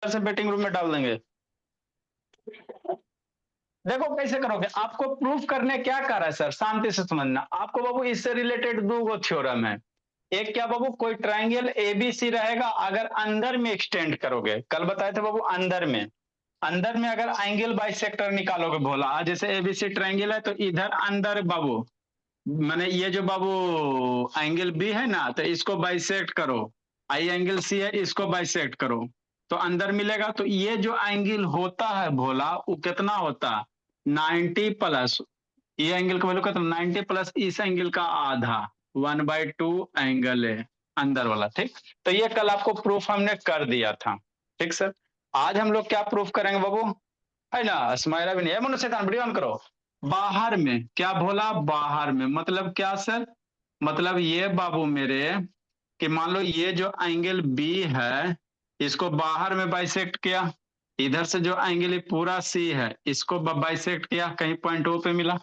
से waiting room में डाल देंगे। देखो कैसे करोगे, आपको प्रूफ करने क्या कर रहा है सर, शांति से समझना। आपको बाबू इससे रिलेटेड दो गो थ्योरम है। एक क्या बाबू, कोई ट्राइंगल एबीसी रहेगा, अगर अंदर में एक्सटेंड करोगे, कल बताए थे बाबू अंदर में अगर एंगल बाइसेक्टर निकालोगे बोला, जैसे एबीसी ट्राइंगल है तो इधर अंदर बाबू, माने ये जो बाबू एंगल बी है ना, तो इसको बाइसेक्ट करो। आई एंगल सी है, इसको बाइसेक्ट करो तो अंदर मिलेगा। तो ये जो एंगल होता है भोला, वो कितना होता है, 90 प्लस, ये एंगल का वैल्यू कितना, 90 प्लस इस एंगल का आधा, 1/2 एंगल है अंदर वाला। ठीक, तो ये कल आपको प्रूफ हमने कर दिया था। ठीक सर, आज हम लोग क्या प्रूफ करेंगे बाबू, है ना, स्माइला भी नहीं है, मनुष्य वीडियो ऑन करो। बाहर में क्या बोला, बाहर में मतलब क्या सर, मतलब ये बाबू मेरे, कि मान लो ये जो एंगल बी है, इसको बाहर में बाइसेक्ट किया, इधर से जो एंगल पूरा सी है, इसको बाइसेक्ट किया, कहीं पॉइंट ओ पे मिला।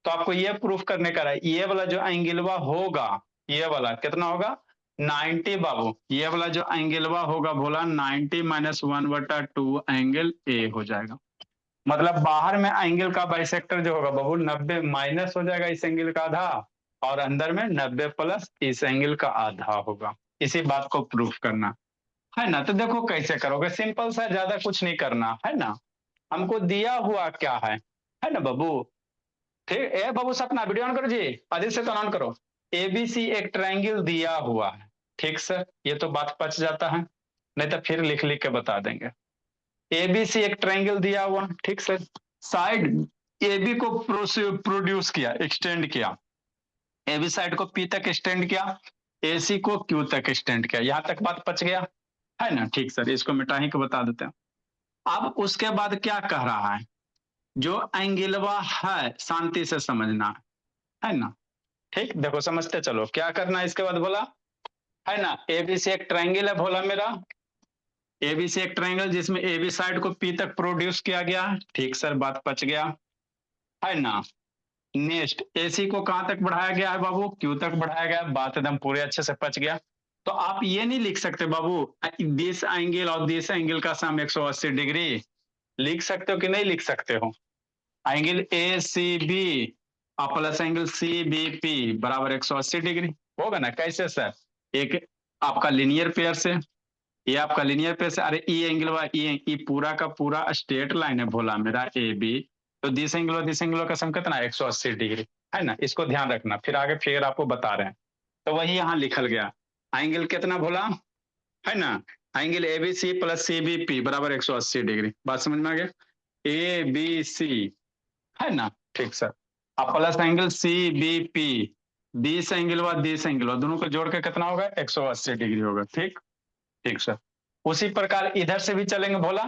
तो आपको ये प्रूफ करने का है, ये वाला जो एंगलवा होगा, ये वाला कितना होगा, 90 बाबू, ये वाला जो एंगलवा होगा बोला 90 माइनस 1/2 एंगल ए हो जाएगा। मतलब बाहर में एंगल का बाइसेक्टर जो होगा बाबू 90 माइनस हो जाएगा इस एंगल का आधा, और अंदर में 90 प्लस इस एंगल का आधा होगा। इसी बात को प्रूफ करना है ना। तो देखो कैसे करोगे, सिंपल सा, ज्यादा कुछ नहीं करना है ना। हमको दिया हुआ क्या है ना बाबू। ठीक, ए बाबू सपना वीडियो ऑन करो जी, अधिक से तो ऑन करो। एबीसी एक ट्रायंगल दिया हुआ है। ठीक सर, ये तो बात पच जाता है, नहीं तो फिर लिख लिख के बता देंगे। एबीसी एक ट्रायंगल दिया हुआ, ठीक सर। साइड एबी को प्रोड्यूस किया, एक्सटेंड किया, एबी साइड को पी तक एक्सटेंड किया, एसी को क्यू तक एक्सटेंड किया। यहां तक बात पच गया है ना। ठीक सर, इसको मिटा ही के बता देते हैं। अब उसके बाद क्या कह रहा है, जो एंगलवा है शांति से समझना है ना। ठीक, देखो समझते चलो क्या करना है। इसके बाद बोला है ना, एबीसी एक ट्रायंगल है बोला मेरा, एबीसी एक ट्रायंगल जिसमें एबी साइड को पी तक प्रोड्यूस किया गया। ठीक सर, बात पच गया है ना। नेक्स्ट एसी को कहां तक बढ़ाया गया है बाबू, क्यू तक बढ़ाया गया, बात एकदम पूरे अच्छे से पच गया। तो आप ये नहीं लिख सकते बाबू, दिस एंगल और दिस एंगल का सम 180 डिग्री, लिख सकते हो कि नहीं लिख सकते हो। Angle A C B plus angle C B P बराबर 180 डिग्री होगा ना। कैसे सर, एक आपका लिनियर पेयर से, ये आपका लिनियर पेयर से, अरे ई एंगल व ई पूरा का पूरा स्ट्रेट लाइन है भोला मेरा ए बी, तो दिस एंगल का सम कितना 180 डिग्री है ना। इसको ध्यान रखना, फिर आगे फिर आपको बता रहे हैं। तो वही यहाँ लिखल गया, एंगल कितना भोला है ना, angle A B C plus C B P बराबर 180 डिग्री। बात समझ में आ गया, ए बी सी है ना। ठीक सर, अब plus angle C B P, this angle व दिस एंगल दोनों को जोड़ के कितना होगा 180 डिग्री होगा। ठीक, ठीक सर। उसी प्रकार इधर से भी चलेंगे भोला,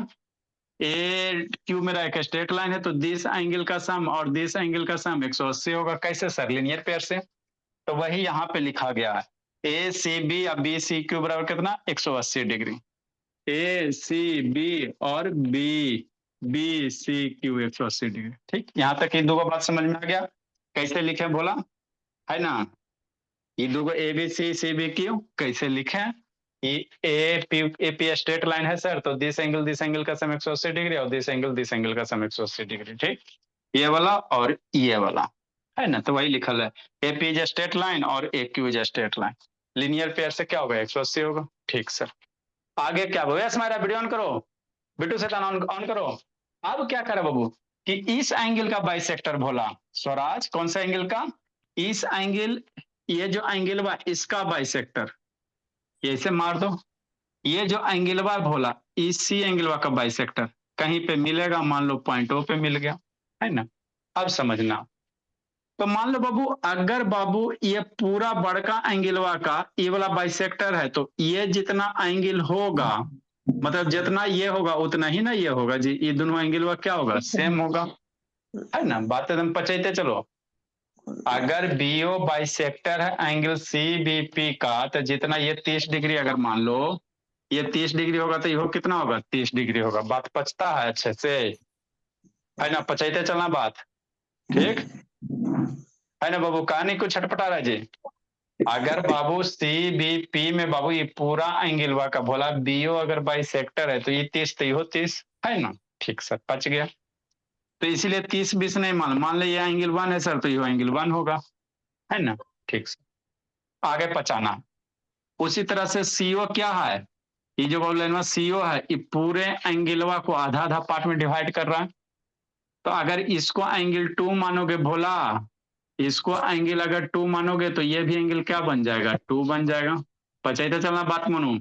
ए क्यू मेरा एक स्ट्रेट लाइन है, तो दिस एंगल का सम और दिस एंगल का सम 180 होगा। कैसे सर, लीनियर पेयर से। तो वही यहाँ पे लिखा गया है, ए सी बी या बी सी क्यू बराबर कितना 180 डिग्री, ए सी बी और B B C Q 180 degree. ठीक, यहाँ तक ये दो बात समझ में आ गया, कैसे लिखे बोला है ना। ये दो A B C B Q कैसे लिखे, ये ए पी स्ट्रेट लाइन है सर, तो दिस एंगल का सम 180 डिग्री और दिस एंगल का सम 180 डिग्री। ठीक, ये वाला और ये वाला है ना, तो वही लिखल है, A P is straight line और A Q is straight line, linear pair से क्या होगा 180 होगा। ठीक सर, आगे क्या बोले, हमारा वीडियो ऑन करो, बिटू से ऑन करो। अब क्या करे बाबू, कि इस एंगल का बाइसेक्टर भोला स्वराज, कौन सा एंगल का, इस एंगल, ये जो एंगल बा इसका बाइसेक्टर, ये इसे मार दो, ये जो एंगल बा भोला इसी एंगल का बाइसेक्टर कहीं पे मिलेगा, मान लो पॉइंट ओ पे मिल गया है ना। अब समझना, तो मान लो बाबू, अगर बाबू ये पूरा बड़का एंगलवा का ये वाला बाइसेक्टर है, तो ये जितना एंगल होगा, मतलब जितना ये होगा उतना ही ना ये होगा जी, ये दोनों एंगलवा क्या होगा, सेम होगा है ना। बात एकदम पचैते चलो, अगर बीओ बाइसेक्टर है एंगल सी बी पी का, तो जितना ये 30 डिग्री, अगर मान लो ये 30 डिग्री होगा, तो ये कितना होगा 30 डिग्री होगा। बात पचता है अच्छे से है ना, पचैते चलना बात। ठीक है ना बाबू, कहानी कुछ छटपटा रहा जी। अगर बाबू सी बी पी में बाबू ये पूरा एंगलवा का बोला, बीओ अगर बाई सेक्टर है तो ये 30 तो ये 30 है ना। ठीक सर, बच गया। तो इसीलिए 30-20 नहीं मान लिया एंगल 1 है सर, तो ये एंगल 1 होगा, है ना। ठीक सर, आगे पचाना। उसी तरह से सीओ क्या है, ये जो बोल सीओ है, ये पूरे एंगलवा को आधा आधा पार्ट में डिवाइड कर रहा है। तो अगर इसको एंगल 2 मानोगे भोला, इसको एंगल अगर 2 मानोगे तो ये भी एंगल क्या बन जाएगा, 2 बन जाएगा। पचाई तो चलना बात मानो,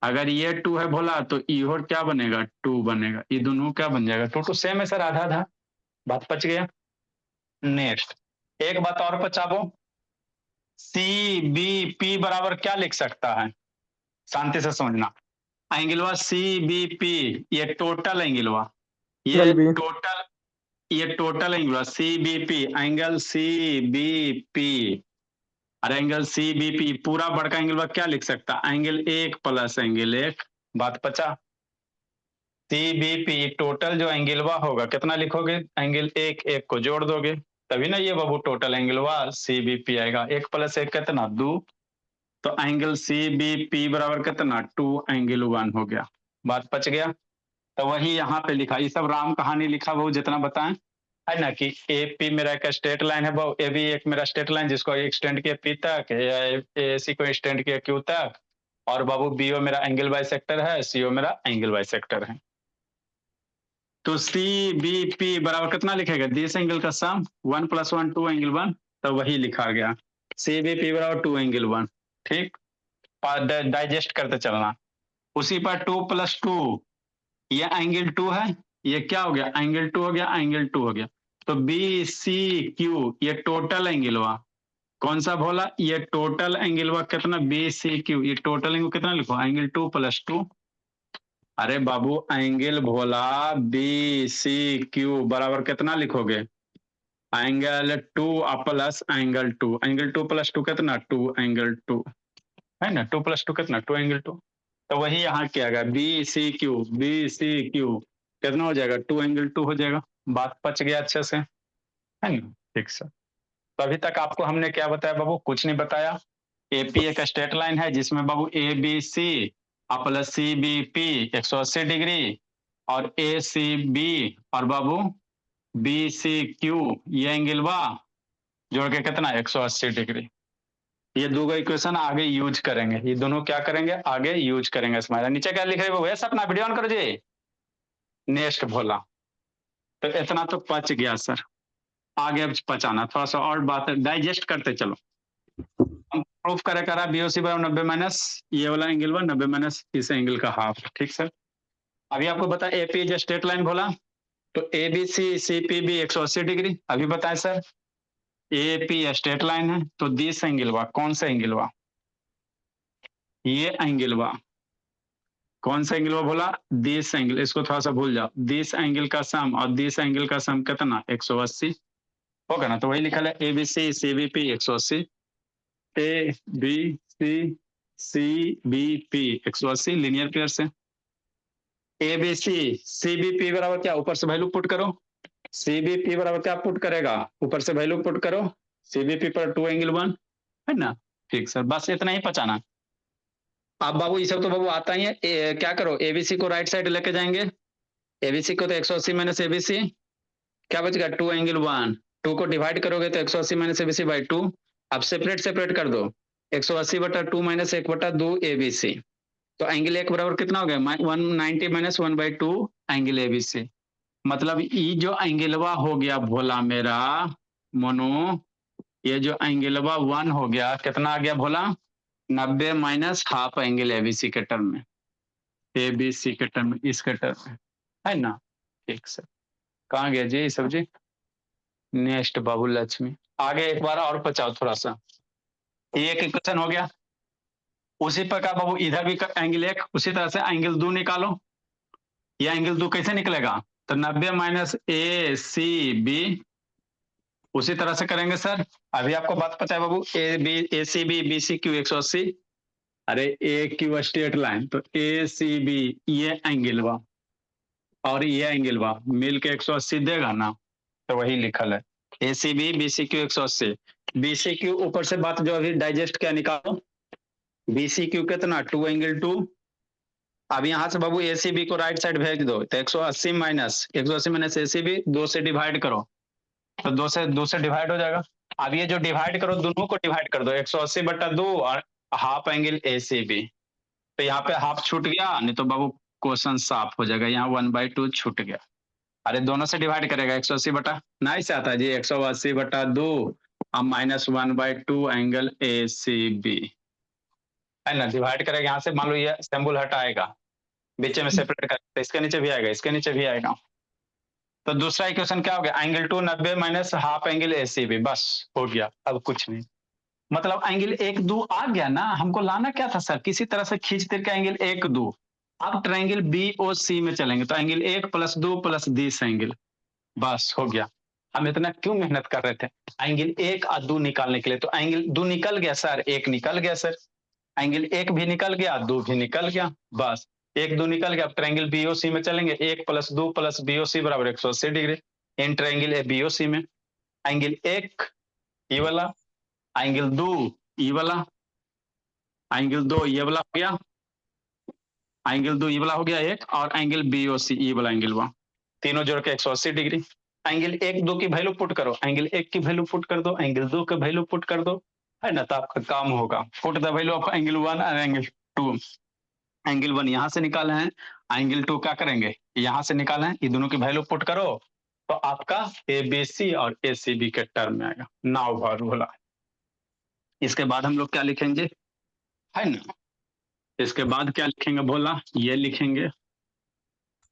अगर ये 2 है भोला तो इहोर क्या बनेगा, 2 बनेगा। ये दोनों क्या बन जाएगा, 2 सेम है सर, आधा आधा। बात पच गया। नेक्स्ट एक बात और पचाबो, सी बी पी बराबर क्या लिख सकता है, शांति से समझना। एंगलवा सी बी पी ये टोटल एंगलवा, ये total angle C B P, angle C B P. और एंगल सी बी पी पूरा बड़का एंगल क्या लिख सकता, एंगल 1 प्लस एंगल 1। बात पचा। सी बी पी टोटल जो एंगलवा होगा कितना लिखोगे, एंगल 1 1 को जोड़ दोगे तभी ना ये बाबू टोटल एंगलवा सी बी पी आएगा। 1 + 1 कितना 2, तो एंगल सी बी पी बराबर कितना 2 एंगल 1 हो गया। बात पच गया। तो वही यहाँ पे लिखा, ये सब राम कहानी लिखा वो जितना बताएं, है ना, कि ए पी मेरा एक स्ट्रेट लाइन है, वो ए बी एक मेरा स्ट्रेट लाइन जिसको एक्सटेंड किया पी तक, ए सी को एक्सटेंड किया क्यू तक, और बाबू बीओ मेरा एंगल बाई सेक्टर है, सीओ मेरा एंगल बाई सेक्टर है। तो सी बी पी बराबर कितना लिखेगा, दिस एंगल का सम 1 + 1 2 एंगल 1, तो वही लिखा गया सी बी पी बराबर 2 एंगल 1। ठीक, डाइजेस्ट करते चलना। उसी पर 2 + 2 ये एंगल 2 है, ये क्या हो गया, एंगल 2 हो गया, एंगल 2 हो गया। तो बी सी क्यू ये टोटल एंगल हुआ, कौन सा बोला, ये टोटल एंगल हुआ कितना, बी सी क्यू, ये टोटल एंगल कितना लिखो, एंगल 2 + 2। अरे बाबू एंगल भोला बी सी क्यू बराबर कितना लिखोगे, एंगल 2 प्लस एंगल 2, एंगल 2 + 2 कितना 2 एंगल 2, है ना। 2 + 2 कितना 2 एंगल 2। तो वही यहाँ किया गया, बी सी क्यू कितना हो जाएगा 2 एंगल 2 हो जाएगा। बात पच गया अच्छे से, है ना। ठीक सर, तो अभी तक आपको हमने क्या बताया बाबू, कुछ नहीं बताया। एपी एक स्ट्रेट लाइन है जिसमें बाबू A B C plus C B P 180 degree, और ए सी बी और बाबू बी सी क्यू ये एंगल बा जोड़ के कितना 180 डिग्री। ये दो इक्वेशन आगे यूज करेंगे, ये दोनों क्या करेंगे आगे यूज करेंगे। स्माइल नीचे क्या लिख रहे हो भैया, अपना वीडियो ऑन करो जी। नेक्स्ट भोला, तो इतना तो पच गया सर, आगे अब पचाना थोड़ा सा और बात डाइजेस्ट करते चलो। हम प्रूफ करा बीओसी बराबर 90 माइनस ये वाला एंगल 1 90 माइनस इस एंगल का हाफ। ठीक सर, अभी आपको बता एपी जो स्ट्रेट लाइन बोला, तो A B C C P B 180 degree. अभी बताएं sir, A P straight line है तो दिस एंगल हुआ, कौन सा एंगल हुआ, ये एंगल हुआ, कौन सा एंगल हुआ बोला, दिस एंगल। इसको थोड़ा सा भूल जाओ, दिस एंगल का सम और दिस एंगल का सम कितना 180 होगा ना। तो वही लिखा है A B C C B P 180, A B C C B P 180 linear pair से। A B C C B P बराबर क्या, ऊपर से वैल्यू पुट करो, सी बी पी बराबर क्या पुट करेगा, ऊपर से वैल्यू पुट करो, सी बी पी पर 2 एंगल 1, है ना। ठीक सर, बस इतना ही पचाना। अब बाबू ये सब तो बाबू आता ही है, क्या करो एबीसी को राइट साइड लेके जाएंगे, एबीसी को तो 180 माइनस एबीसी क्या बचेगा 2 एंगल 1, 2 को डिवाइड करोगे तो 180 माइनस एबीसी बाई 2। अब सेपरेट सेपरेट कर दो, 180/2 माइनस 1/2 एबीसी, तो एंगल 1 बराबर कितना हो गया 190 माइनस 1/2 एंगल एबीसी। मतलब ये जो एंगलवा हो गया भोला मेरा मोनो, ये जो एंगलवा 1 हो गया कितना आ गया भोला 90 माइनस हाफ एंगल एबीसी के टर्म में, एबीसी के टर्म में, इस के टर्म में, है ना। ठीक सर, कहाँ गया जी सब जी। नेक्स्ट बाबू लक्ष्मी, आगे एक बार और पचाओ थोड़ा सा। ये एक इक्वेशन हो गया, उसी प्रकार बाबू इधर भी एंगल 1, उसी तरह से एंगल 2 निकालो। ये एंगल 2 कैसे निकलेगा, तो 90 माइनस ए सी बी, उसी तरह से करेंगे सर। अभी आपको बात पता है बाबू, A C B B C Q 180, अरे ए क्यू स्ट्रेट लाइन, तो ए सी बी ये एंगल वा और ये एंगल वा मिल के 180 देगा ना, तो वही लिखल है। A C B B C Q 180, B C Q ऊपर से बात जो अभी डाइजेस्ट क्या निकालो, बी सी क्यू कितना 2 एंगल 2। अब यहाँ से बाबू ए सी बी को राइट साइड भेज दो, तो 180 माइनस 180 माइनस ए सी बी 2 से डिवाइड करो, तो 2 से डिवाइड हो जाएगा। अब ये जो डिवाइड करो दोनों को डिवाइड कर दो, 180 बटा 2 और half angle A C B, तो यहाँ पे हाफ छूट गया, नहीं तो बाबू क्वेश्चन साफ हो जाएगा, यहाँ 1/2 छूट गया। अरे दोनों से डिवाइड करेगा 180 बटा, नहीं से आता है जी 180 बटा 2 और minus 1/2 angle A C B, है ना। डिवाइड करेगा यहाँ से, मान लो ये सिंबल हटाएगा, बीच में सेपरेट कर, तो इसके नीचे भी आएगा, इसके नीचे भी आएगा। तो दूसरा इक्वेशन क्या हो गया, angle 2 90 minus half angle A C B, बस हो गया, अब कुछ नहीं। मतलब एंगल 1 2 आ गया ना, हमको लाना क्या था सर, किसी तरह से खींच कर के एंगल 1 2। अब ट्रायंगल बी ओ सी में चलेंगे, तो एंगल 1 + 2 + 10 एंगल, बस हो गया। हम इतना क्यों मेहनत कर रहे थे एंगल 1 और 2 निकालने के लिए, तो एंगल 2 निकल गया सर, 1 निकल गया सर, एंगल 1 भी निकल गया, 2 भी निकल गया, बस 1 2 निकल गया। अब ट्रायंगल बीओसी में चलेंगे, 1 + 2 + बीओसी बराबर 180 डिग्री। इन ट्रायंगल ए बीओसी में एंगल 1 ये वाला, एंगल 2 ये वाला, एंगल 2 ये वाला हो गया, एंगल 2 ये वाला हो गया एक, और एंगल बीओसी ये वाला एंगल हुआ, तीनों जोड़ के 180 डिग्री। एंगल 1 2 की वैल्यू पुट करो, एंगल 1 की वैल्यू पुट कर दो, एंगल 2 की वैल्यू पुट कर दो, है ना, तो आपका काम होगा। Put the value of angle 1 और एंगल 2। एंगल 1 यहां से निकाले हैं, एंगल 2 क्या करेंगे, यहां से निकाले हैं, ये दोनों की वैल्यू पुट करो, तो आपका एबीसी और एसीबी के टर्म में आएगा, नाउ फॉर्मूला। इसके बाद हम लोग क्या लिखेंगे, है ना, इसके बाद क्या लिखेंगे बोला, ये लिखेंगे।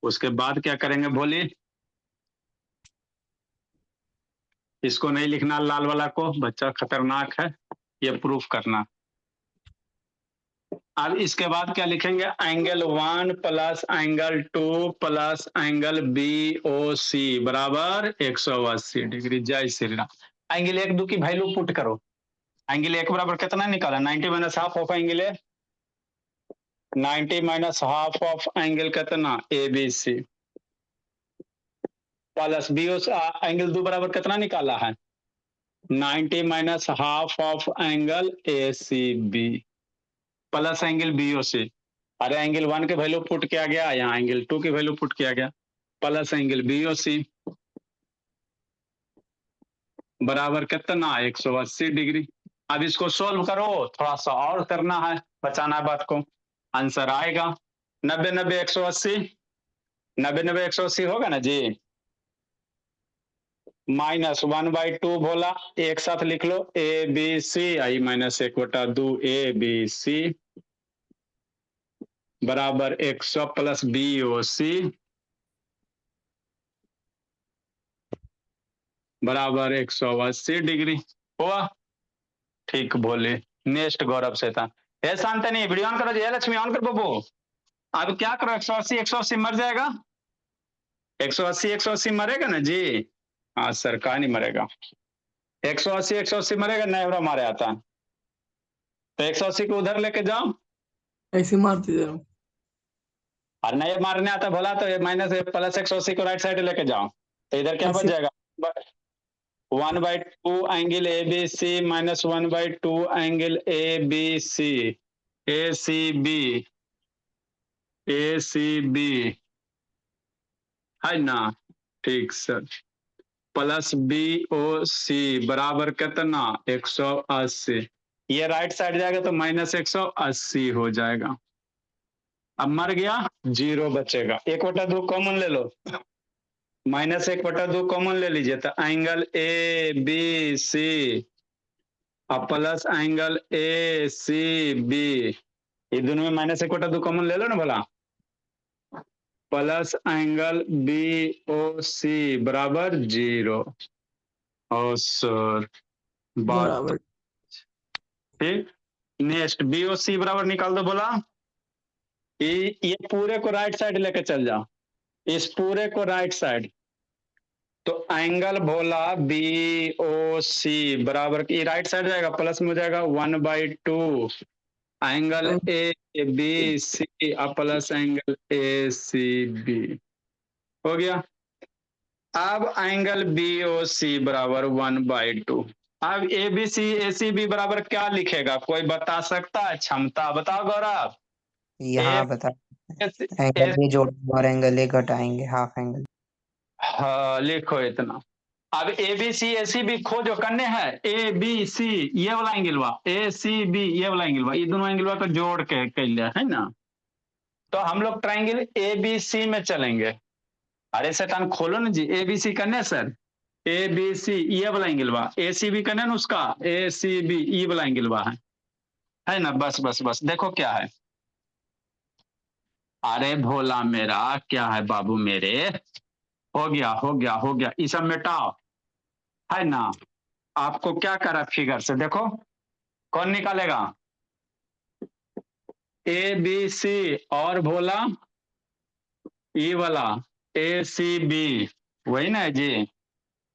उसके बाद क्या करेंगे बोलिए, इसको नहीं लिखना, लाल वाला को, बच्चा खतरनाक है, ये प्रूफ करना। अब इसके बाद क्या लिखेंगे, angle 1 + angle 2 + angle B O C बराबर 180 डिग्री। जय श्री राम। एंगल 1 2 की वैल्यू पुट करो, एंगल 1 बराबर कितना निकाला, 90 minus half of angle A, 90 minus half of angle कितना A B C, plus B O angle 2 बराबर कितना निकाला है, 90 minus half of angle A C B, plus angle B O C. अरे एंगल 1 के वैल्यू पुट किया गया, यहाँ एंगल 2 की वैल्यू पुट किया गया, plus angle B O C बराबर कितना 180 डिग्री। अब इसको सोल्व करो, थोड़ा सा और करना है, बचाना है बात को, आंसर आएगा 90 90 180, 90 90 180 होगा ना जी, माइनस 1/2 बोला, एक साथ लिख लो, A B C I minus 1/2 A B C बराबर 100 + बी ओ सी बराबर 180 डिग्री हुआ। ठीक बोले। नेक्स्ट गौरव से था, हे शांतनी वीडियो ऑन करो जी, लक्ष्मी ऑन कर बबू। अब क्या करो, 180 180 मर जाएगा, 180 180 मरेगा ना जी, हाँ सर कहा नहीं मरेगा, 180 180 मरेगा, नहीं मारे आता है, तो 180 को उधर लेके जाओ, ऐसे मार दीजिए। और नहीं मारने आता भोला तो माइनस प्लस 180 को राइट साइड लेके जाओ, तो इधर क्या बच जाएगा, 1/2 angle A B C minus 1/2 angle A B C A C B है ना, ठीक sir, plus B O C बराबर कितना 180, ये राइट साइड जाएगा तो माइनस 180 हो जाएगा। अब मर गया, 0 बचेगा, 1/2 कॉमन ले लो, माइनस 1/2 कॉमन ले लीजिए, तो एंगल ए बी सी और plus angle A C B, ये दोनों में माइनस 1/2 कॉमन ले लो ना भला, plus angle B O C बराबर 0। और सर बात बराबर। ठीक। नेक्स्ट बी ओ सी बराबर निकाल दो बोला, ये पूरे को राइट साइड लेके चल जाओ, इस पूरे को राइट साइड, तो एंगल बोला बी ओ सी बराबर, ये राइट साइड जाएगा, प्लस में हो जाएगा 1/2 angle A B C plus angle A C B, हो गया। अब एंगल BOC बराबर 1/2। अब ABCACB बराबर क्या लिखेगा, कोई बता सकता है? क्षमता बताओ गौरव। यहाँ बता, एंगल ए भी जोड़ेंगे और एंगल ए घटाएंगे, हाफ एंगल। हाँ लिखो इतना। अब ABCACB खोजो करने हैं। ABC ये वाला एंगलवा, ACB ये वाला एंगलवा, ये दोनों एंगलवा को जोड़ के कर लिया है ना। तो हम लोग ट्रायंगल ABC में चलेंगे। अरे शैतान खोलो ना जी, ABC करने सर। ABC ये वाला एंगलवा, ACB करने ना उसका, ACB ये वाला एंगलवा है ना। बस बस बस देखो क्या है। अरे भोला मेरा क्या है बाबू मेरे, हो गया हो गया हो गया, ये सब मिटाओ है ना। आपको क्या करा फिगर से देखो, कौन निकालेगा? ABC और भोला ई वाला ACB, वही ना जी।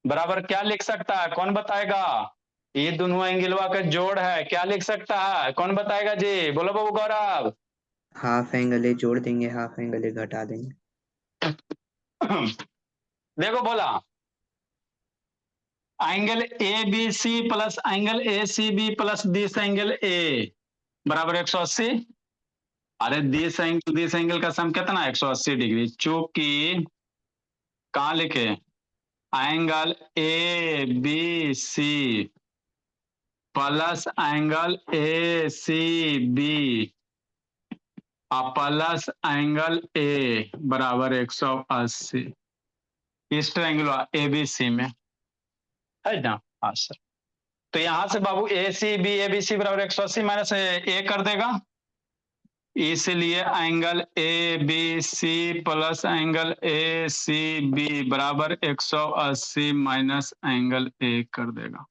बराबर क्या लिख सकता है, कौन बताएगा? ये दोनों एंगलवा का जोड़ है, क्या लिख सकता है, कौन बताएगा जी? बोलो बाबू गौरव। हाफ एंगल ए जोड़ देंगे, हाफ एंगल ए घटा देंगे। देखो बोला, angle ABC plus angle ACB plus this angle A बराबर 180। अरे दिस एंगल का सम कितना, 180 डिग्री। चूंकि कहाँ लिखे, angle ABC plus angle ACB plus angle A बराबर 180, इस ट्रायंगल ABC में है ना। हाँ सर। तो यहां से बाबू ACB ABC बराबर 180 माइनस A कर देगा, इसलिए angle ABC plus angle ACB बराबर 180 माइनस एंगल A कर देगा,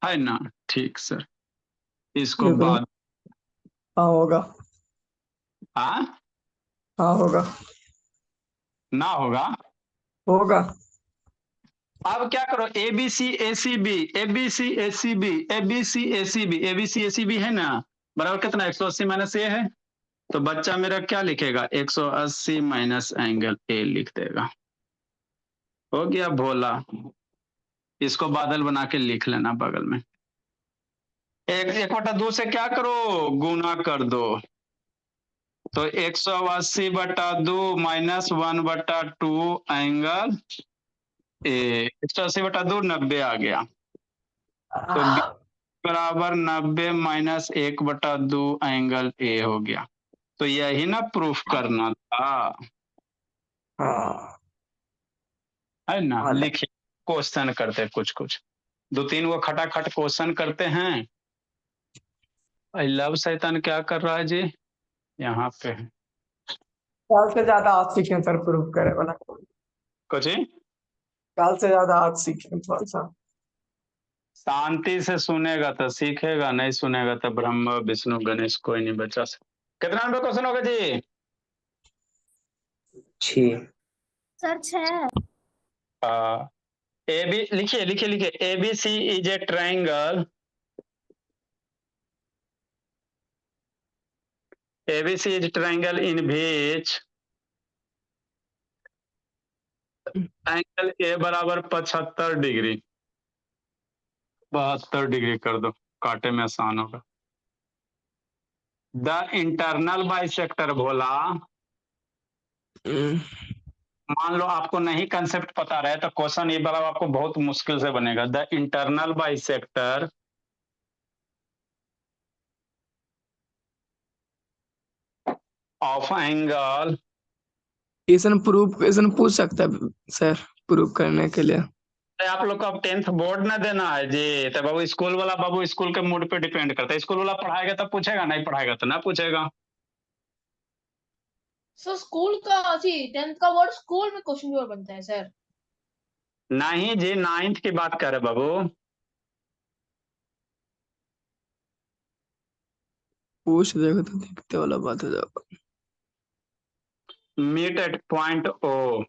है ना। ठीक सर, इसको ये तो बाद हाँ होगा। हाँ हाँ होगा। ना होगा। होगा। अब क्या करो, ABC ACB ABC ACB ABC ACB ABC ACB है ना, बराबर कितना, 180 माइनस A है। तो बच्चा मेरा क्या लिखेगा, 180 माइनस एंगल A लिख देगा। हो गया भोला, इसको बादल बना के लिख लेना बगल में। एक 1/2 से क्या करो, गुना कर दो। तो 180/2 माइनस 1/2 एंगल ए, 180/2 90 आ गया। तो B बराबर 90 माइनस 1/2 एंगल ए हो गया। तो यही ना प्रूफ करना था, हाँ है ना। हाँ लिखिए, क्वेश्चन करते कुछ कुछ, 2-3 वो खटाखट क्वेश्चन करते हैं। आई लव शैतान क्या कर रहा है जी, यहाँ पे है काल से ज्यादा आज सीखे सर, प्रूफ करे वाला। कुछ ही। काल से ज्यादा आज सीखे थोड़ा सा। शांति से सुनेगा तो सीखेगा, नहीं सुनेगा तो ब्रह्मा विष्णु गणेश कोई नहीं बचा सकता। कितना नंबर क्वेश्चन होगा जी? 6। सर 6। ए बी लिखिए लिखिए लिखिए, ABC is a triangle, ABC is triangle in which angle A बराबर 75 डिग्री। 72 डिग्री कर दो, काटे में आसान होगा। द इंटरनल बाइसेक्टर भोला, मान लो आपको नहीं कंसेप्ट पता रहे तो क्वेश्चन ये वाला आपको बहुत मुश्किल से बनेगा। The internal bisector of angle, question पूछ सकता है सर, प्रूफ करने के लिए। आप लोग को अब 10th बोर्ड ना देना है जी, तो बाबू स्कूल वाला, बाबू स्कूल के मूड पे डिपेंड करता है। स्कूल वाला पढ़ाएगा तब पूछेगा, नहीं पढ़ाएगा तो ना पूछेगा। सर स्कूल का 10th का बोर्ड स्कूल में क्वेश्चन पेपर बनता है सर। नहीं जी, 9th की बात कर रहे बाबू। पूछ देखो तो दिखते वाला बात हो जाएगा। Meet at point O,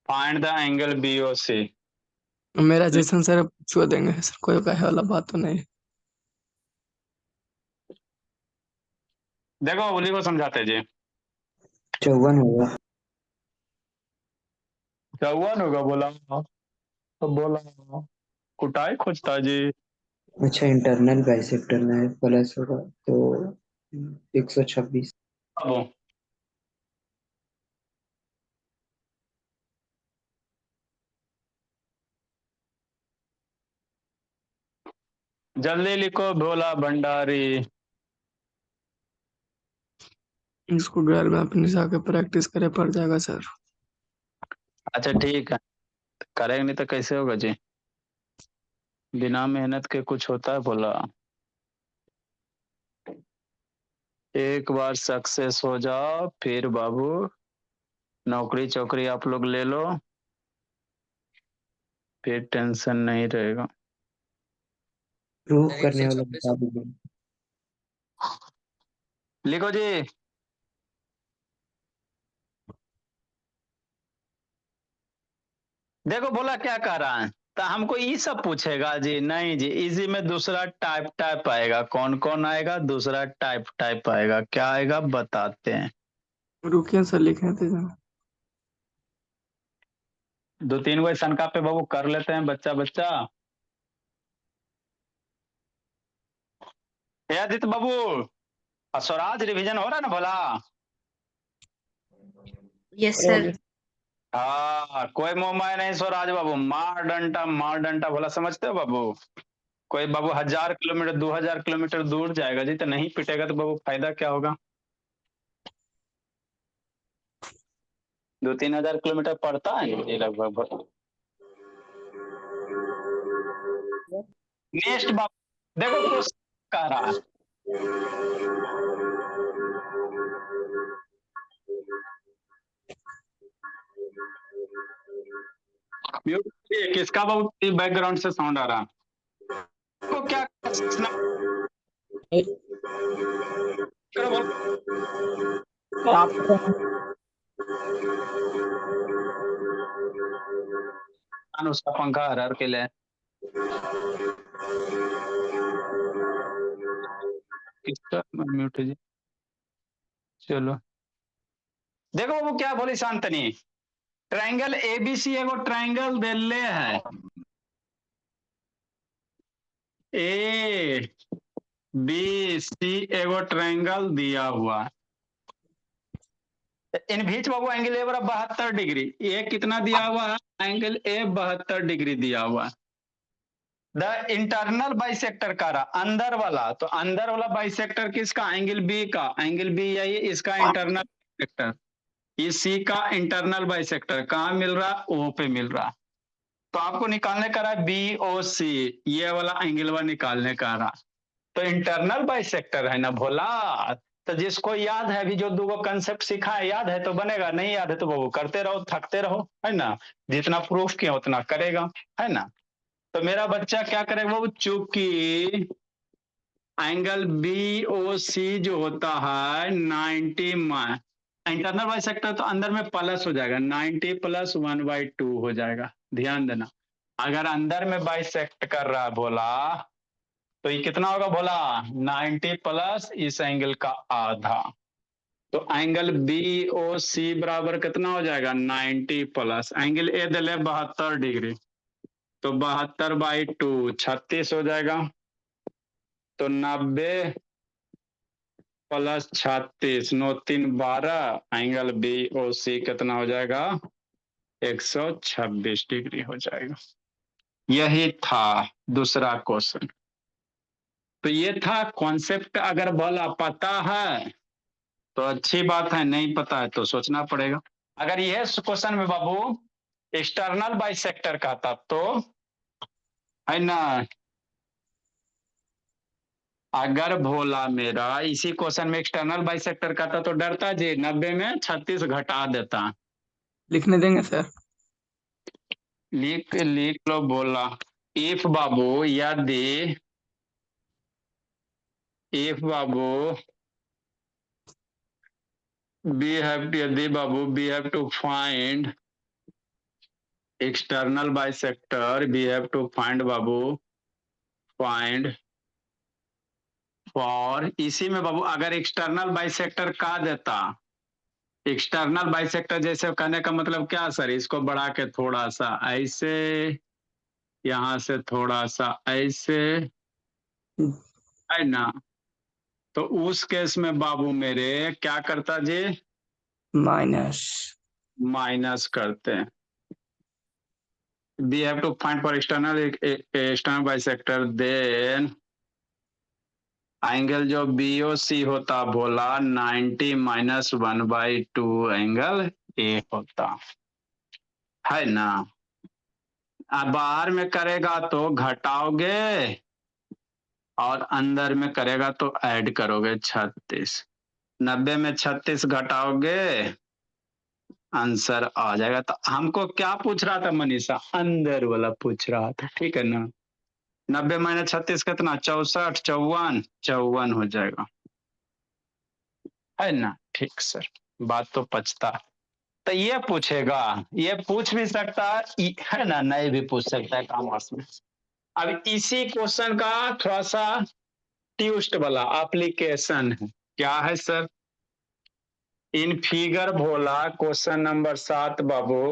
find the angle BOC। मेरा जैसन सर छुआ देंगे सर, कोई कहे वाला बात तो नहीं। देखो उन्हीं को समझाते जी। 54 होगा। चौवन होगा बोला, तो बोला कुटाई खोजता जी। अच्छा इंटरनल बाइसेक्टर में है, प्लस होगा तो 126। अब जल्दी लिखो भोला भंडारी। इसको घर में अपने जाके प्रैक्टिस करे पड़ जाएगा सर। अच्छा ठीक है, करेंगे नहीं तो कैसे होगा जी, बिना मेहनत के कुछ होता है बोला। एक बार सक्सेस हो जाओ फिर बाबू नौकरी चौकरी आप लोग ले लो, फिर टेंशन नहीं रहेगा। प्रूफ करने वाला बता दीजिए। लिखो जी। देखो बोला क्या कह रहा है, तो हमको ये सब पूछेगा जी, नहीं जी, इजी में दूसरा टाइप टाइप आएगा। कौन कौन आएगा? दूसरा टाइप टाइप आएगा। क्या आएगा बताते हैं। रुकिए सर लिखे थे जरा। दो तीन गो शनका पे बाबू कर लेते हैं बच्चा बच्चा। हे आदित्य बाबू, स्वराज रिवीजन हो रहा है ना भला? Yes sir. हाँ, कोई मोह माया नहीं स्वराज बाबू, मार डंटा भला समझते हो बाबू? कोई बाबू 1000 किलोमीटर 2000 किलोमीटर दूर जाएगा जी, तो नहीं पिटेगा तो बाबू फायदा क्या होगा? 2-3 हजार किलोमीटर पड़ता है ये लगभग। नेक्स्ट बाबू देखो क्वेश्चन कह रहा है, म्यूट किसका बाबू बैकग्राउंड से साउंड आ रहा है? को क्या करो उसका पंखा हर के लिए किसका म्यूट है जी? चलो देखो बाबू क्या बोली शांतनी, ट्रायंगल एबीसी एगो ट्रायंगल दिले है, ए बी सी एगो ट्रायंगल दिया हुआ। इन बीच बाबू एंगल ए बराबर 72 डिग्री, ये कितना दिया हुआ है? एंगल ए 72 डिग्री दिया हुआ। द इंटरनल बाइसेक्टर का रहा अंदर वाला, तो अंदर वाला बाइसेक्टर किसका? एंगल बी का। एंगल बी यही इसका इंटरनल बाइसेक्टर, ये सी का इंटरनल बाइसेक्टर कहाँ मिल रहा? ओ पे मिल रहा। तो आपको निकालने का रहा बी ओ सी, ये वाला एंगल निकालने का रहा। तो इंटरनल बाइसेक्टर है ना भोला। तो जिसको याद है अभी जो दो कंसेप्ट सीखा है, याद है तो बनेगा, नहीं याद है तो वो करते रहो थकते रहो, है ना? जितना प्रूफ किया उतना करेगा, है ना? तो मेरा बच्चा क्या करेगा वो, चूंकि एंगल बी ओ सी जो होता है 90 में, इंटरनल बाइसेक्टर तो अंदर में प्लस हो जाएगा, 90 + 1/2 हो जाएगा। ध्यान देना, अगर अंदर में बाइसेक्ट कर रहा है भोला तो ये कितना होगा भोला? 90 प्लस इस एंगल का आधा। तो एंगल बी ओ सी बराबर कितना हो जाएगा? 90 प्लस एंगल ए दिले 72 डिग्री, तो 72/2 36 हो जाएगा। तो 90 + 36 9 3 12, एंगल बी ओ सी कितना हो जाएगा? 126 डिग्री हो जाएगा। यही था दूसरा क्वेश्चन। तो ये था कॉन्सेप्ट, अगर भला पता है तो अच्छी बात है, नहीं पता है तो सोचना पड़ेगा। अगर यह क्वेश्चन में बाबू एक्सटर्नल बाइसेक्टर का था तो, है ना, अगर भोला मेरा इसी क्वेश्चन में एक्सटर्नल बाइसेक्टर का था तो डरता जी 90 में 36 घटा देता। लिखने देंगे सर। लिख लिख लो बोला। इफ बाबू यदि, इफ बाबू यदि बाबू we have to find external bisector, we have to find बाबू, फाइंड फॉर, इसी में बाबू अगर एक्सटर्नल बाइसेक्टर का देता एक्सटर्नल बाइसेक्टर जैसे कहने का मतलब क्या सर, इसको बढ़ा के थोड़ा सा ऐसे, यहां से थोड़ा सा ऐसे, है ना। तो उस केस में बाबू मेरे क्या करता जी, माइनस। माइनस करते हैं। we have to find for external bisector, then angle जो BOC होता बोला 90 माइनस 1/2 एंगल ए होता, है ना। अब बाहर में करेगा तो घटाओगे और अंदर में करेगा तो ऐड करोगे 36। 90 में 36 घटाओगे, आंसर आ जाएगा। तो हमको क्या पूछ रहा था मनीषा, अंदर वाला पूछ रहा था, ठीक है ना। 90 माइनस 36 कितना, 64, 54, 54 हो जाएगा, है ना। ठीक सर, बात तो पचता। तो ये पूछेगा, ये पूछ भी सकता है ना, नहीं भी पूछ सकता है कॉमर्स में। अब इसी क्वेश्चन का थोड़ा सा ट्विस्ट वाला एप्लीकेशन है, क्या है सर। इन फिगर बोला question number 7 Babu,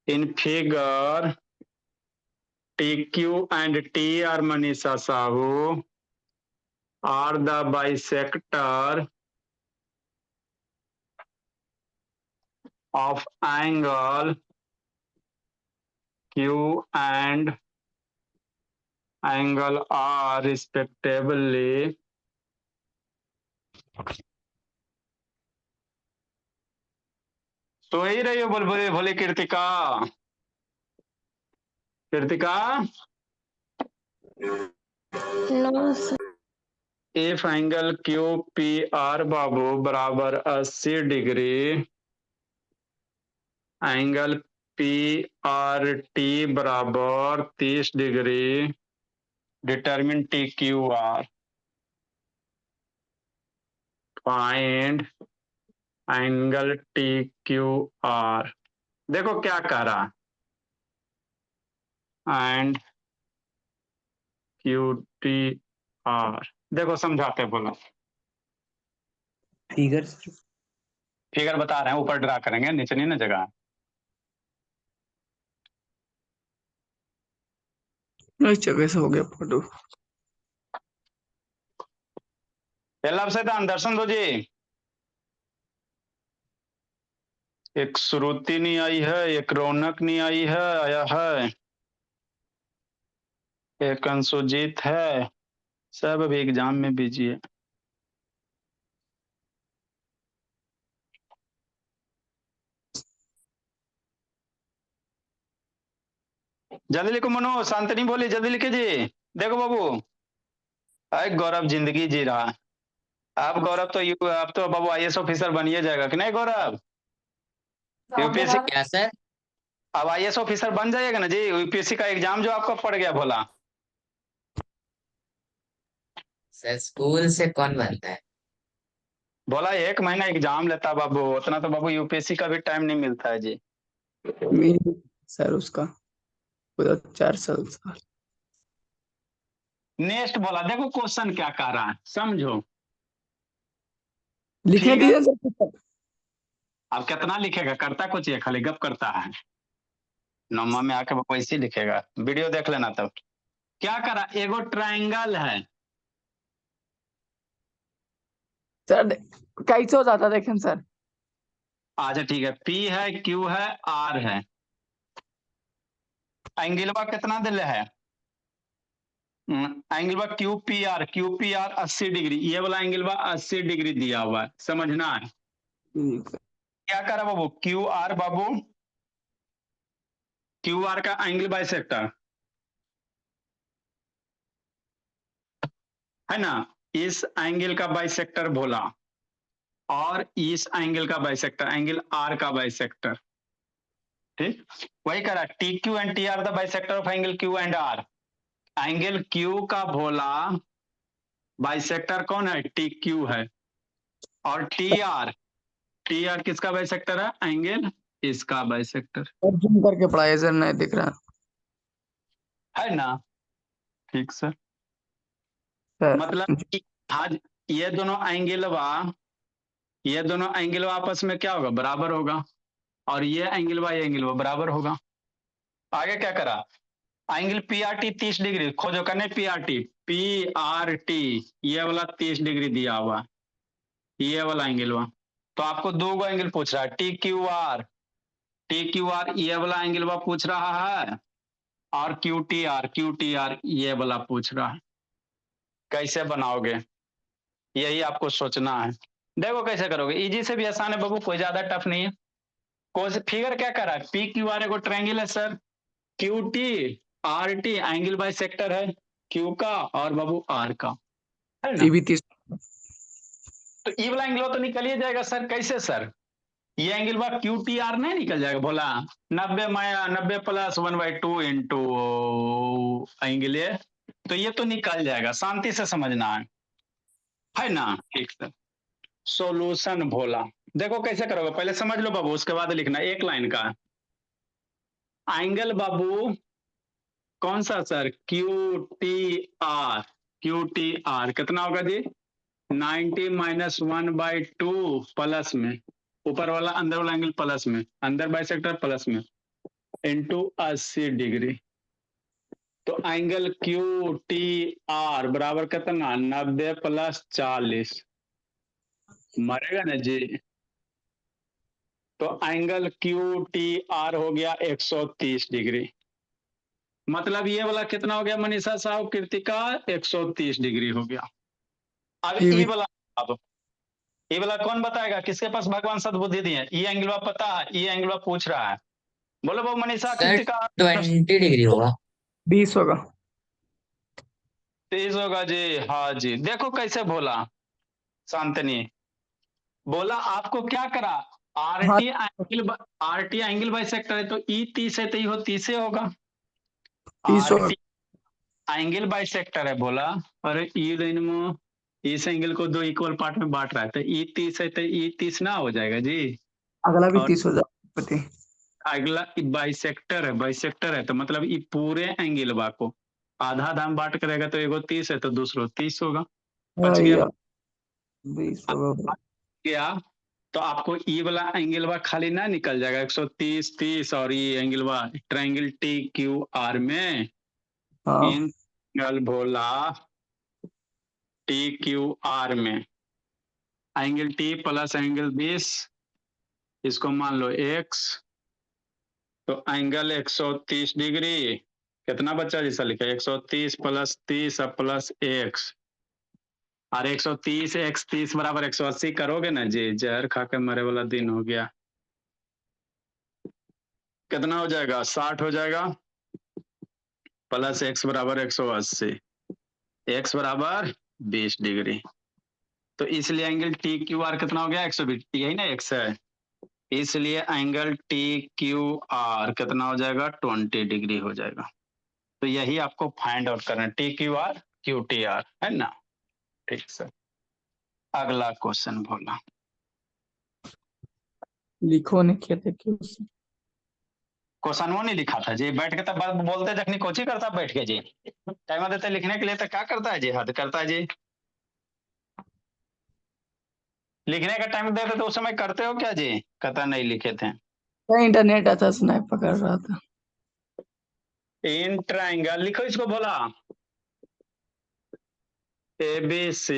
in figure TQ and T are Manisha Sahu are the bisector of angle Q and angle R respectively. तो ही रही हो बोल बोले भोले Krittika, Krittika. If angle QPR बाबू बराबर 80 डिग्री, एंगल PRT बराबर 30 डिग्री, determine TQR, find angle TQR। देखो क्या कह रहा, एंड QTR, देखो समझाते बोलो। फिगर फिगर बता रहे हैं, ऊपर ड्रा करेंगे, नीचे नहीं ना जगह। इस जगह से हो गया फोटो। पहला से दर्शन दो जी। एक श्रुति नहीं आई है, एक रौनक नहीं आई है, आया है एक अंशुजीत है, सब अभी एग्जाम में बिजी है। जल्दी लिखो मनो, शांति नहीं बोली, जल्दी लिखे जी। देखो बाबू, अरे गौरव जिंदगी जी रहा, अब गौरव तो अब तो बाबू IAS ऑफिसर बनिए जाएगा कि नहीं गौरव, यूपीएससी। क्या सर? अब IAS ऑफिसर बन जाइएगा ना जी, यूपीएससी का एग्जाम जो आपका पड़ गया भोला। सर स्कूल से कौन बनता है? बोला 1 महीना एग्जाम लेता बाबू, उतना तो बाबू यूपीएससी का भी टाइम नहीं मिलता है जी। सर उसका पूरा 4 साल। नेक्स्ट बोला, देखो क्वेश्चन क्या कह रहा है, समझो। लिखने ठीक है, दिए सर। अब कितना लिखेगा, करता कुछ ये खाली गप करता है। नौमा में आके बाबू ऐसे ही लिखेगा, वीडियो देख लेना तब। क्या करा, एगो ट्रायंगल है। सर कैसे हो जाता देखें सर। अच्छा ठीक है, P है, Q है, R है, एंगलवा कितना दिल है, एंगलवा QPR 80 डिग्री, ये वाला एंगलवा 80 डिग्री दिया हुआ है, समझना है। क्या करा बाबू, QR बाबू, QR का एंगल बाइसेक्टर है ना, इस एंगल का बाइसेक्टर बोला, और इस एंगल का बाइसेक्टर, एंगल R का बाइसेक्टर, ठीक। वही करा, TQ and TR the bisector of angle Q and R। Angle Q का बोला बाइसेक्टर कौन है, TQ है, और TR किसका बाइसेक्टर है, एंगल इसका बाइसेक्टर, जूम करके पढ़ाइए सर, नहीं दिख रहा है ना। ठीक सर, सर। मतलब आज ये दोनों एंगल आपस में क्या होगा, बराबर होगा, और ये एंगल बराबर होगा। आगे क्या करा, angle P R T 30 degree खोजो, करने पी आर टी ये वाला 30 डिग्री दिया हुआ, ये वाला एंगल हुआ। तो आपको दो गो एंगल पूछ रहा है, टी क्यू आर ये वाला एंगल पूछ रहा है, और क्यू टी आर ये वाला पूछ रहा है। कैसे बनाओगे, यही आपको सोचना है। देखो कैसे करोगे, इजी से भी आसान है बाबू, कोई ज्यादा टफ नहीं है। कोई फिगर क्या कर रहा है, पी क्यू आर को ट्रायंगल है sir, Q T R T angle by sector है, क्यू का और बाबू आर का, है ना। ये भी 30। तो ई वाला एंगल तो निकल ही जाएगा सर, कैसे सर, ये एंगल बा क्यू टी आर नहीं निकल जाएगा, बोला 90 माया 90 प्लस 1/2 इंटू एंगल ये, तो ये तो निकल जाएगा, शांति से समझना है ना। ठीक सर, सॉल्यूशन भोला, देखो कैसे करोगे, पहले समझ लो बाबू, उसके बाद लिखना एक लाइन का एंगल बाबू कौन सा सर, क्यू टी आर कितना होगा जी, 90 माइनस 1/2 प्लस में, ऊपर वाला अंदर वाला एंगल प्लस में, अंदर बाइसेक्टर प्लस में, इंटू 80 डिग्री। तो एंगल क्यू टी आर बराबर कितना, 90 प्लस 40, मरेगा ना जी। तो एंगल क्यू टी आर हो गया 130 डिग्री, मतलब ये वाला कितना हो गया मनीषा साहब कृतिका, 130 डिग्री हो गया। अब ये ई भी वाला, अब ये वाला कौन बताएगा, किसके पास भगवान सद्बुद्धि दिए, ये एंगल पता है, ये एंगल पूछ रहा है, बोलो बाबू मनीषा सर कृतिका। 20 डिग्री होगा। 20 होगा। 30 होगा जी, हाँ जी, देखो कैसे बोला शांतनी, बोला आपको क्या करा, हाँ, R T angle by sector है, तो ई 30 है तो ये 30 होगा, 30 आर होगा। टी एंगल बाई सेक्टर है, बोला अरे ई लाइन में इस एंगल को दो इक्वल पार्ट में बांट रहा है, तो ई 30 है तो ई 30 ना हो जाएगा जी, अगला भी और 30 हो जाएगा पति। अगला बाइसेक्टर है तो मतलब ये पूरे एंगल बा को आधा आधा में बांट करेगा, तो एगो 30 है तो दूसरो 30 होगा, बच गया। या 20 होगा। गया तो आपको ई वाला एंगल बा खाली ना निकल जाएगा, 130 30, और ये एंगल बा ट्रायंगल टी क्यू आर में, हाँ, इन एंगल भोला टी क्यू आर में एंगल टी प्लस एंगल 20, इसको मान लो x, तो एंगल 130 डिग्री कितना बच्चा जैसा लिखा, 130 प्लस 30 प्लस x, और 130 x 30 बराबर 180 करोगे ना जी, जहर खा के मरे वाला दिन हो गया, कितना हो जाएगा 60 हो जाएगा, प्लस x बराबर 180, x बराबर 20 डिग्री, तो इसलिए एंगल टी क्यू आर कितना हो गया 120, यही ना x है, इसलिए एंगल टी क्यू आर कितना हो जाएगा 20 डिग्री हो जाएगा। तो यही आपको फाइंड आउट करना है, T Q R Q T R, है ना। ठीक सर, अगला क्वेश्चन बोला, लिखो नहीं किया था क्यों से। क्वेश्चन वो नहीं लिखा था जी, बैठ के तब बोलते जखनी कोची करता बैठ के जी, टाइम देते लिखने के लिए तो क्या करता है जी, हद करता है जी, लिखने का टाइम देते तो उस समय करते हो क्या जी, कहता नहीं लिखे थे। इंटरनेट अच्छा से नहीं पकड़ रहा था। इन ट्राइंगल लिखो इसको, बोला A B C,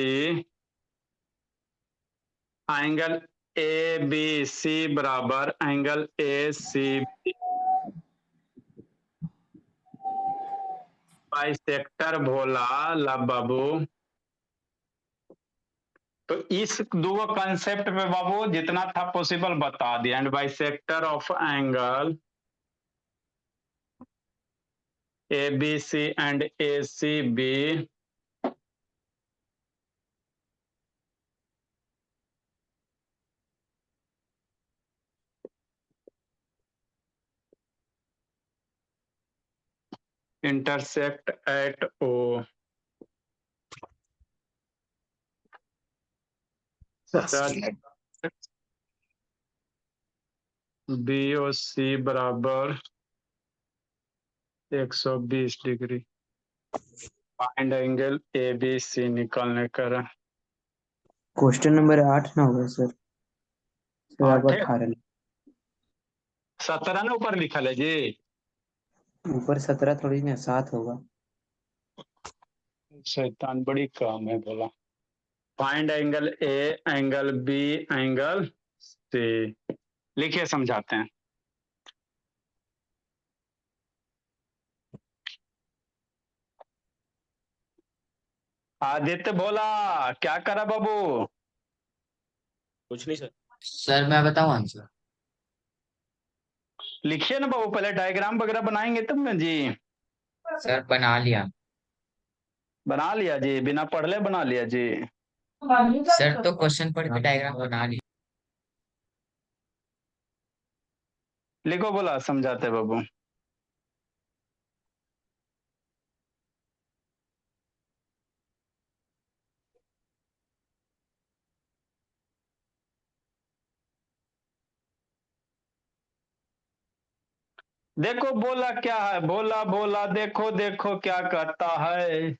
angle A B C बराबर एंगल ए सी बाइसेक्टर भोला ला बाबू। तो इस दो कंसेप्ट पे बाबू जितना था पॉसिबल बता दिया, and bisector of angle A B C and A C B intersect at O such BOC बराबर 120 डिग्री, फाइंड एंगल ABC निकालने का। क्वेश्चन नंबर 8 ना होगा सर। सर आप 8 18 17 ना ऊपर लिखा है जी। ऊपर 17 थोड़ी ना 7 होगा। शैतान बड़ी काम है बोला। Find angle A, angle B, angle C. लिखिए समझाते हैं। आदित्य बोला क्या करा बाबू? कुछ नहीं सर। सर मैं बताऊं आंसर? लिखिए ना बाबू, पहले डायग्राम वगैरह बनाएंगे तब ना जी। सर बना लिया। बना लिया जी, बिना पढ़ले बना लिया जी। सर तो क्वेश्चन पढ़ के डायग्राम बना लिया। लिखो बोला समझाते बाबू। देखो बोला क्या है, बोला बोला देखो देखो क्या कहता है,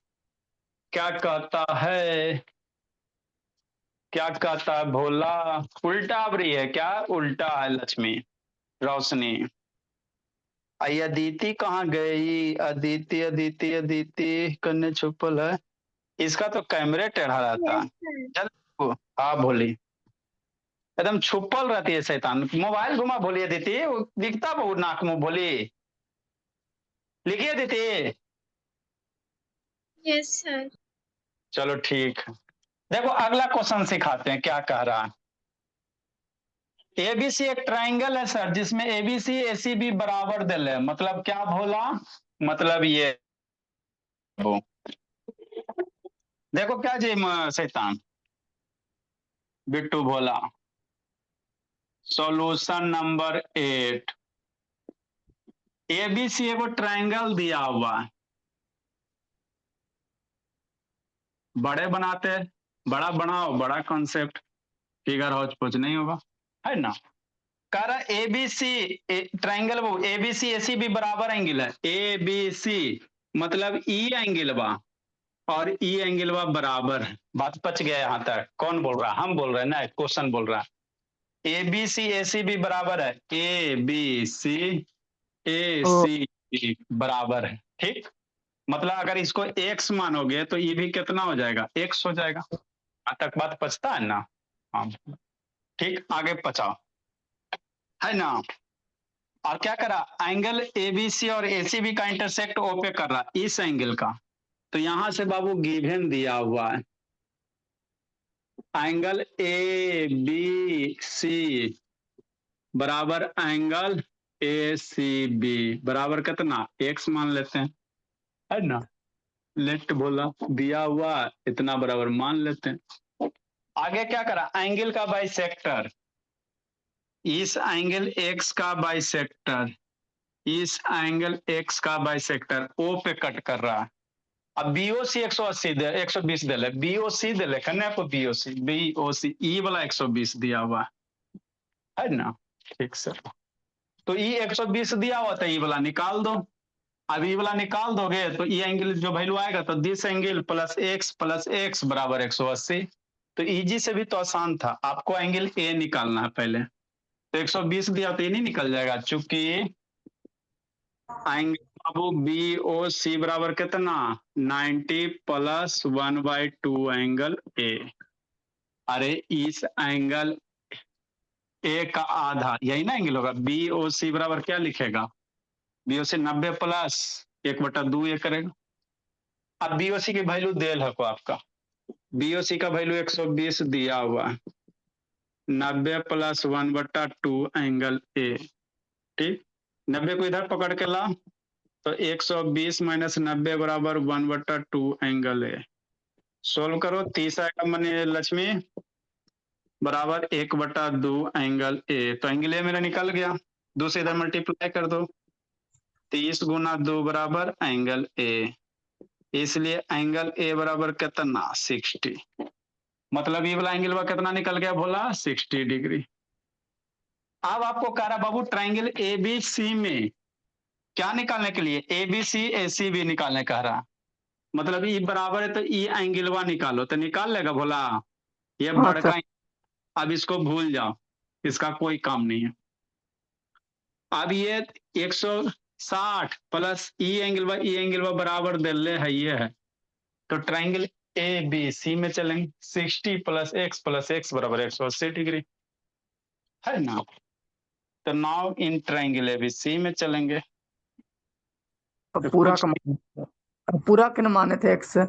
क्या कहता है, क्या कहता है भोला। उल्टा अब रही है क्या? उल्टा है लक्ष्मी रोशनी। आई अदिति कहाँ गई? अदिति अदिति अदिति कन्ने छुपल है। इसका तो कैमरे टेढ़ा रहता है। चल हाँ भोली, एकदम छुपल रहती है शैतान। मोबाइल घुमा भोली अदिति, वो दिखता बहुत नाक मुंह भोली। लिखिए अदिति। Yes sir. चलो ठीक है। देखो अगला क्वेश्चन सिखाते हैं क्या कह रहा है। एबीसी एक ट्राइंगल है सर, जिसमें एबीसी एसी भी बराबर दिल है। मतलब क्या भोला? मतलब ये वो। देखो क्या जी शैतान Bittu Bhola. Solution number 8। ABC एगो ट्राइंगल दिया हुआ है। बड़े बनाते, बड़ा बनाओ, बड़ा कॉन्सेप्ट, फिगर हौच पौच नहीं होगा, है ना। कह रहा एबीसी ट्राइंगल, वो एबीसी एसी भी बराबर एंगल है। एबीसी मतलब ई एंगल बा और ई एंगल बा बराबर है। बात पच गया यहां तक। कौन बोल रहा? हम बोल रहे हैं ना, क्वेश्चन बोल रहा है। एबीसी एसी भी बराबर है। A B C A O C बराबर है। ठीक, मतलब अगर इसको एक्स मानोगे तो ये भी कितना हो जाएगा? एक्स हो जाएगा। आज तक बात पचता है ना? हाँ ठीक, आगे पचाओ, है ना। और क्या करा? एंगल एबीसी और एसीबी का इंटरसेक्ट ओ पे कर रहा इस एंगल का। तो यहां से बाबू गिवन दिया हुआ है एंगल ए बी सी बराबर एंगल ए सी बी बराबर कितना? एक्स मान लेते हैं, है ना। लेफ्ट बोला दिया हुआ इतना बराबर मान लेते हैं। आगे क्या करा? एंगल का बाइसेक्टर, इस एंगल एक्स का बाइसेक्टर, इस एंगल एक्स का बाइसेक्टर ओ पे कट कर रहा है। अब बीओसी 180 दे, 120 दे ले, बीओसी दे ले कन्या को, बीओसी बीओसी ई वाला 120 दिया हुआ है ना। ठीक सर। तो ई 120 दिया हुआ था, ई वाला निकाल दो। अब ई वाला निकाल दोगे तो ई एंगल जो वैल्यू आएगा तो दिस एंगल प्लस एक्स बराबर 180। तो इजी से भी तो आसान था। आपको एंगल ए निकालना है पहले। तो 120 दिया तो ये नहीं निकल जाएगा, चूंकि एंगल बाबू बी ओ सी बराबर कितना? 90 प्लस 1/2 एंगल ए। अरे इस एंगल ए का आधा यही ना एंगल होगा। बी ओ सी बराबर क्या लिखेगा? बी ओ सी 90 प्लस 1/2 ये करेगा। अब बी ओ सी की वैल्यू देल है को आपका, बी ओ सी का वैल्यू 120 दिया हुआ है। 90 प्लस 1/2 एंगल ए। ठीक, 90 को इधर पकड़ के ला तो 120 माइनस 90 बराबर 1/2 एंगल ए। सोल्व करो, 30 आएगा मनी लक्ष्मी बराबर 1/2 एंगल ए। तो एंगल ए मेरा निकल गया, 2 से इधर मल्टीप्लाई कर दो। 30 गुना 2 बराबर एंगल ए, इसलिए एंगल ए बराबर कितना? 60। मतलब ये वाला एंगल कितना निकल गया भोला? 60 डिग्री। अब आपको कह रहा बाबू ट्राइंगल ए बी सी में क्या निकालने के लिए? ए B C A C B निकालने कह रहा। मतलब ई बराबर है तो ई एंगलवा निकालो, तो निकाल लेगा भोला? ये हाँ बड़का सर। अब इसको भूल जाओ, इसका कोई काम नहीं है। अब ये 160 प्लस ई एंगल बराबर दिल्ले है, ये है तो ट्राइंगल ए बी सी में चलेंगे। 60 प्लस एक्स बराबर 180 डिग्री है ना। तो now in triangle A B C में चलेंगे। अब तो पूरा कुछ का अब पूरा के न माने थे एक्स से,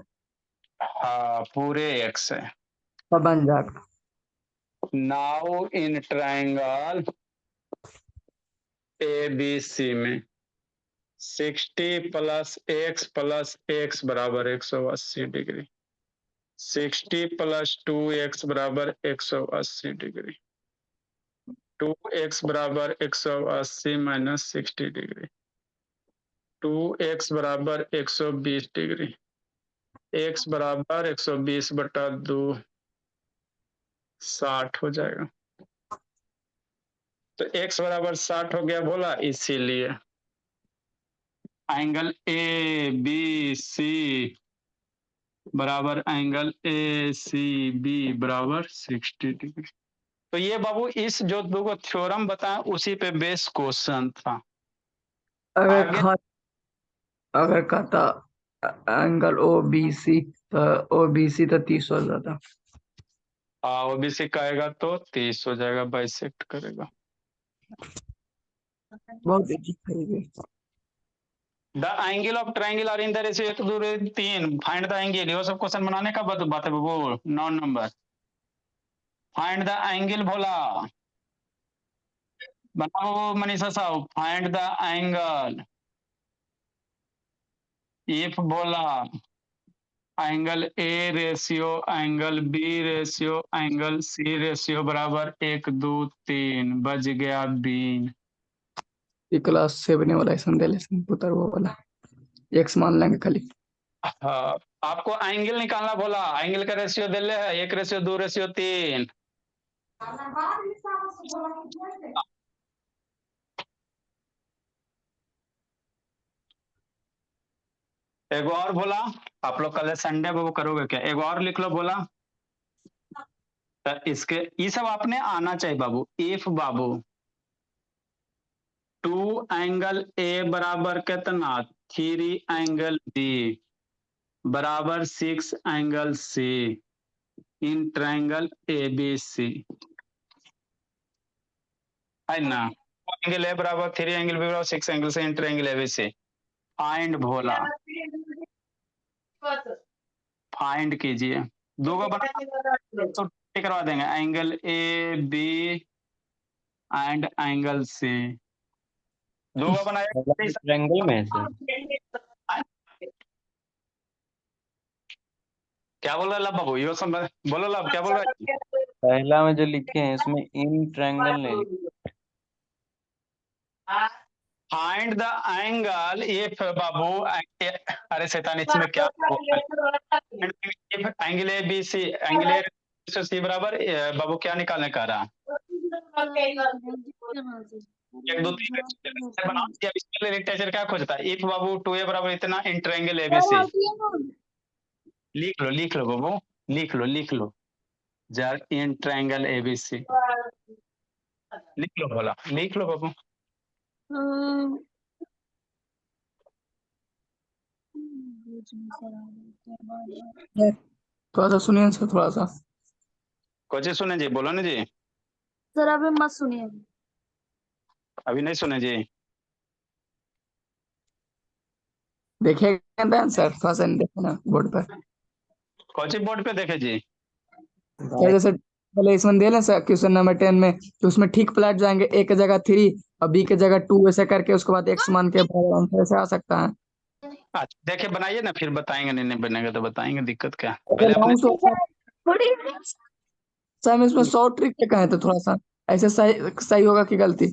हाँ पूरे एक्स है। तो बन जाएगा। Now in triangle A B C में 60 प्लस एक्स बराबर 180 डिग्री। 60 प्लस 2x बराबर 180 डिग्री। 2x बराबर 180 माइनस 60 डिग्री। 2x बराबर 120 डिग्री। x बराबर 120 बटा 2 60 हो जाएगा। तो x बराबर 60 हो गया बोला, इसीलिए एंगल ए बी सी बराबर एंगल ए सी बी बराबर 60 डिग्री। तो ये बाबू इस जो दो को थ्योरम बताया उसी पे बेस क्वेश्चन था। अगर आगे अगर कहता एंगल ओ बी सी, तो ओ बी सी तो 30 हो जाता। ओबीसी कहेगा तो 30 हो जाएगा, बाइसेक्ट करेगा। बहुत इजी है। The angle of triangle are in the ratio 1:3। Find the angle, ये सब क्वेश्चन बनाने का बात है बाबू। 9 नंबर फाइंड द एंगल बोला, बनाओ Manisha sahab. Find the angle if बोला angle A ratio angle B ratio angle C ratio बराबर 1 2 3 बज गया बीन। ये क्लास 7 वाला ऐसा दे लेसन पुतर वो वाला एक्स मान लेंगे खाली। हाँ, आपको एंगल निकालना बोला। एंगल का रेशियो दे ले है 1 रेशियो 2 रेशियो 3। एगो और बोला, आप लोग कल संडे को वो करोगे क्या? एगो और लिख लो बोला। तो इसके ये सब आपने आना चाहिए बाबू। इफ बाबू 2 एंगल ए बराबर कितना 3 एंगल बी बराबर 6 angle C in triangle A B C है ना। एंगल ए बराबर 3 एंगल बी बराबर 6 angle C in triangle A B C. Find भोला, फाइंड कीजिए। दो को बना तो करवा देंगे, angle A B and angle C. दो को बनाया ट्रायंगल में है सर। क्या बोल रहा है लब बाबू? यो सब बोलो लब, क्या बोल रहा है? पहला में जो लिखे हैं इसमें इन ट्रायंगल नहीं लिखे। फाइंड द एंगल इफ बाबू अरे शैतान इसमें क्या angle A B C angle A C बराबर बाबू क्या निकालने का रहा? 1 2 3 बना दिया। इसके लिए टेंसर क्या खोजता है? इफ बाबू 2a बराबर इतना इन ट्रायंगल एबीसी। लिख लो बाबू, लिख लो जर इन ट्रायंगल एबीसी। लिख लो बोला, लिख लो बाबू। थोड़ा सा सुनिए सर, थोड़ा सा। कुछ सुने जी, बोलो ना जी। सर अभी मत सुनिए। अभी नहीं सुने जी। देखिएगा ना सर, थोड़ा सा देखो ना बोर्ड पर। कौन बोर्ड पे देखे जी? सर जैसे पहले इसमें दे लें सर क्वेश्चन नंबर 10 में, तो उसमें ठीक पलट जाएंगे। ए की जगह 3 और बी की जगह 2 ऐसे करके उसके बाद एक्स मान के आंसर ऐसे आ सकता है। अच्छा देखिए बनाइए ना, फिर बताएंगे। नहीं बनेगा तो बताएंगे, दिक्कत क्या? अगर पहले अपने सर हम इसमें 100 ट्रिक के कहे तो थोड़ा सा ऐसे सही होगा कि गलती?